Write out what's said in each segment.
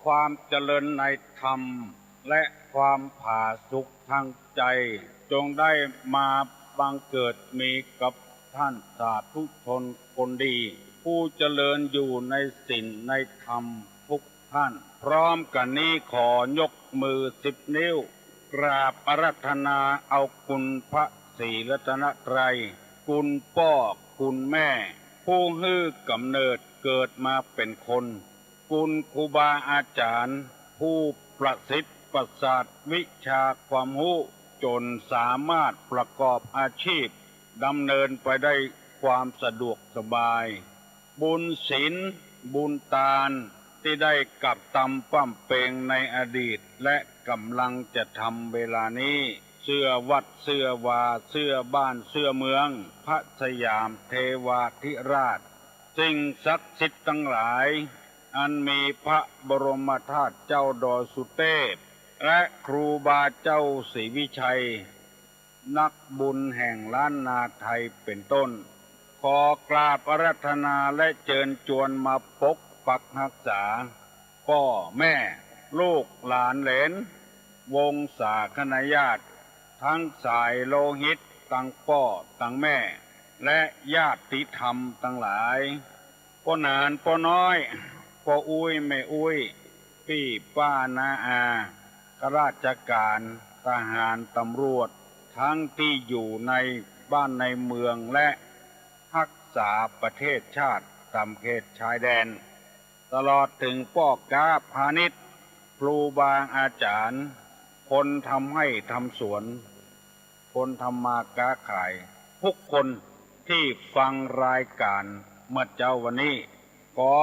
ความเจริญในธรรมและความผาสุกทางใจจงได้มาบังเกิดมีกับท่านสาธุชนคนดีผู้เจริญอยู่ในศีลในธรรมทุกท่านพร้อมกันนี้ขอยกมือ10 นิ้วกราบอาราธนาเอาคุณพระศรีรัตนตรัยคุณพ่อคุณแม่ผู้ให้กำเนิดเกิดมาเป็นคนคุณครูบาอาจารย์ผู้ประสิทธิ์ประสาทวิชาความรู้จนสามารถประกอบอาชีพดำเนินไปได้ความสะดวกสบายบุญศีลบุญทานที่ได้กับตำปั้มเปงในอดีตและกำลังจะทำเวลานี้เสื้อวัดเสื้อวาเสื้อบ้านเสื้อเมืองพระสยามเทวาธิราชสิ่งศักดิ์สิทธิ์ทั้งหลายอันมีพระบรมธาตุเจ้าดอยสุเทพและครูบาเจ้าศรีวิชัยนักบุญแห่งล้านนาไทยเป็นต้นขอกราบอาราธนาและเชิญชวนมาปกปักรักษาพ่อแม่ลูกหลานเหลนวงศาคณาญาติทั้งสายโลหิตตั้งพ่อตั้งแม่และญาติธรรมทั้งหลายพ่อนานพ่อน้อยพ่ออุ้ยแม่อุ้ยพี่ป้านาอาข้าราชการทหารตำรวจทั้งที่อยู่ในบ้านในเมืองและรักษาประเทศชาติตามเขตชายแดนตลอดถึงพ่อค้าพาณิชย์ครูบาอาจารย์คนทำให้ทำสวนคนทำมาค้าขายทุกคนที่ฟังรายการเมื่อเจ้าวันนี้ขอ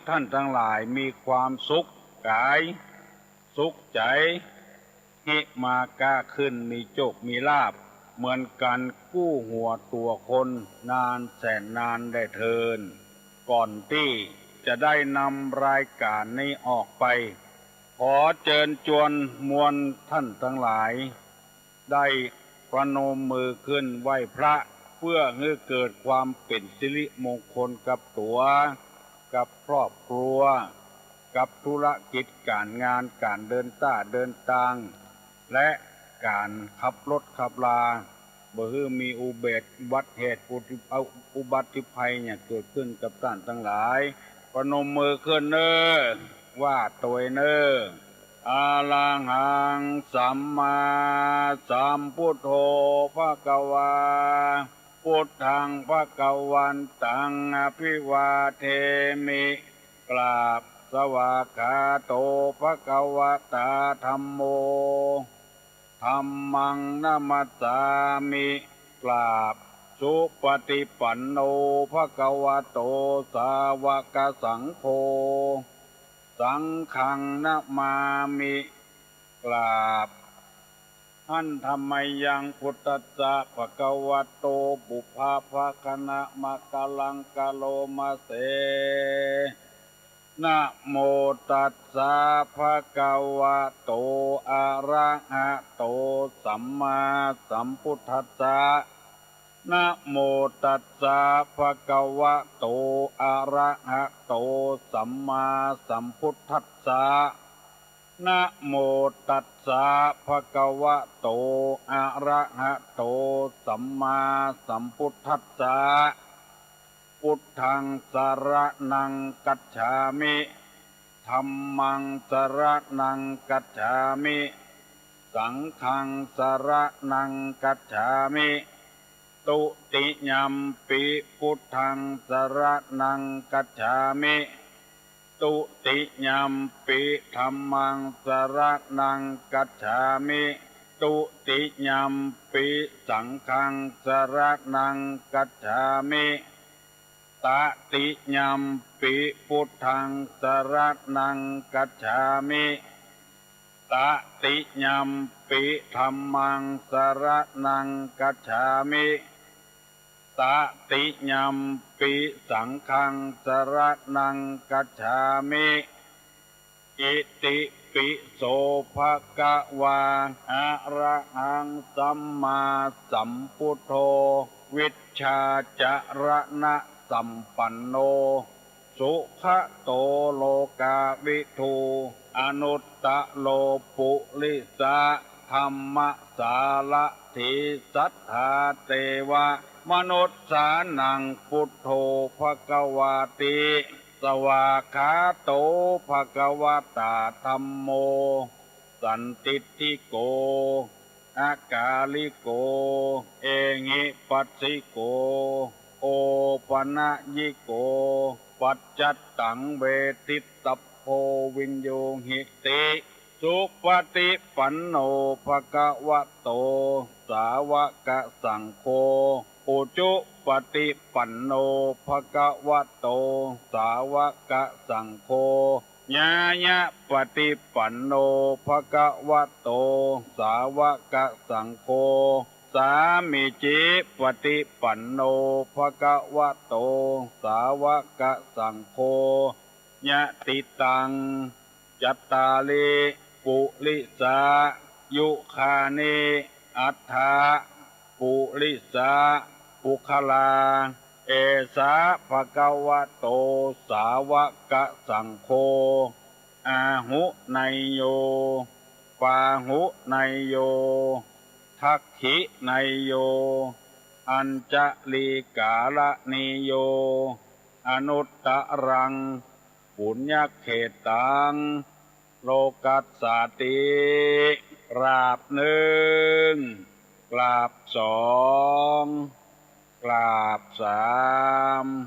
ท่านทั้งหลายมีความสุขกายสุขใจหิมาก้าขึ้นมีโชคมีลาภเหมือนกันกู้หัวตัวคนนานแสนนานได้เทินก่อนที่จะได้นำรายการนี้ออกไปขอเชิญชวนมวลท่านทั้งหลายได้ประนมมือขึ้นไหว้พระเพื่อให้เกิดความเป็นสิริมงคลกับตัวกับครอบครัวกับธุรกิจการงานการเดินทางและการขับรถขับลาบ่ให้มีอุบัติเหตุอุบัติภัยเนี่ยเกิดขึ้นกับท่านทั้งหลายประนมมือขึ้นเน้อว่าตัวเน้ออะระหังสัมมาสัมพุทโธภะคะวาพุทธังภะคะวันตังอภิวาเทมิกราบสวากขาโตภะคะวะตาธัมโมธัมมังนะมัสสามิกราบสุปฏิปันโนภะคะวะโตสาวกสังโฆสังฆังนะมามิกราบหันธรรมยังพุทธัสสะภะคะวะโตปุพพะภะคะนะมะกะลังกะโลมาเสนะโมตัสสะภะคะวะโตอะระหะโตสัมมาสัมพุทธัสสะนะโมตัสสะภะคะวะโตอะระหะโตสัมมาสัมพุทธัสสะนะโมตัสสะภะคะวะโตอะระหะโตสัมมาสัมพุทธัสสะพุทธังสรณังกัจฉามิธัมมังสรณังกัจฉามิสังฆังสรณังกัจฉามิตุติยัมปิพุทธังสรณังกัจฉามิตุติยัมปิธัมมังสรณังกัจฉามิตุติยัมปิสังฆังสรณังกัจฉามิตติยัมปิพุทธังสรณังกัจฉามิตติยัมปิธัมมังสรณังกัจฉามิตติยัมปิสังฆังสรณังกัจฉามิอิติปิโสภะคะวาอะระหังสัมมาสัมพุทโธวิชชาจรณะสัมปันโน สุขโตโลกาวิทูอนุตตะโลปุริสะธรรมสารถิสัทธาเตวะมนุษย์สานังพุทโธภควาติสวากขาโตภควตาธัมโมสันติติโกอากาลิโกเอหิปัสสิโกโอปนะยิโกปัจจัตตังเวทิตพโพวินโยหิติสุปฏิปันโนภะคะวะโตสาวกสังโฆอุจุปฏิปันโนภะคะวะโตสาวกสังโฆญาญะปฏิปันโนภะคะวะโตสาวกสังโฆสามิจิปฏิปันโนภะคะวะโตสาวกสังโฆญะติตังจัตตาลิปุริสายุคานิอัฏฐาปุริสาปุคลาเอสาภะคะวะโตสาวกสังโฆอาหุไนยโยปาหุไนยโยทักขิไนยโยอัญจลีกาลนิโยอนุตตรังปุญญเขตังโลกัสสติกราบหนึ่งกราบสองกราบสาม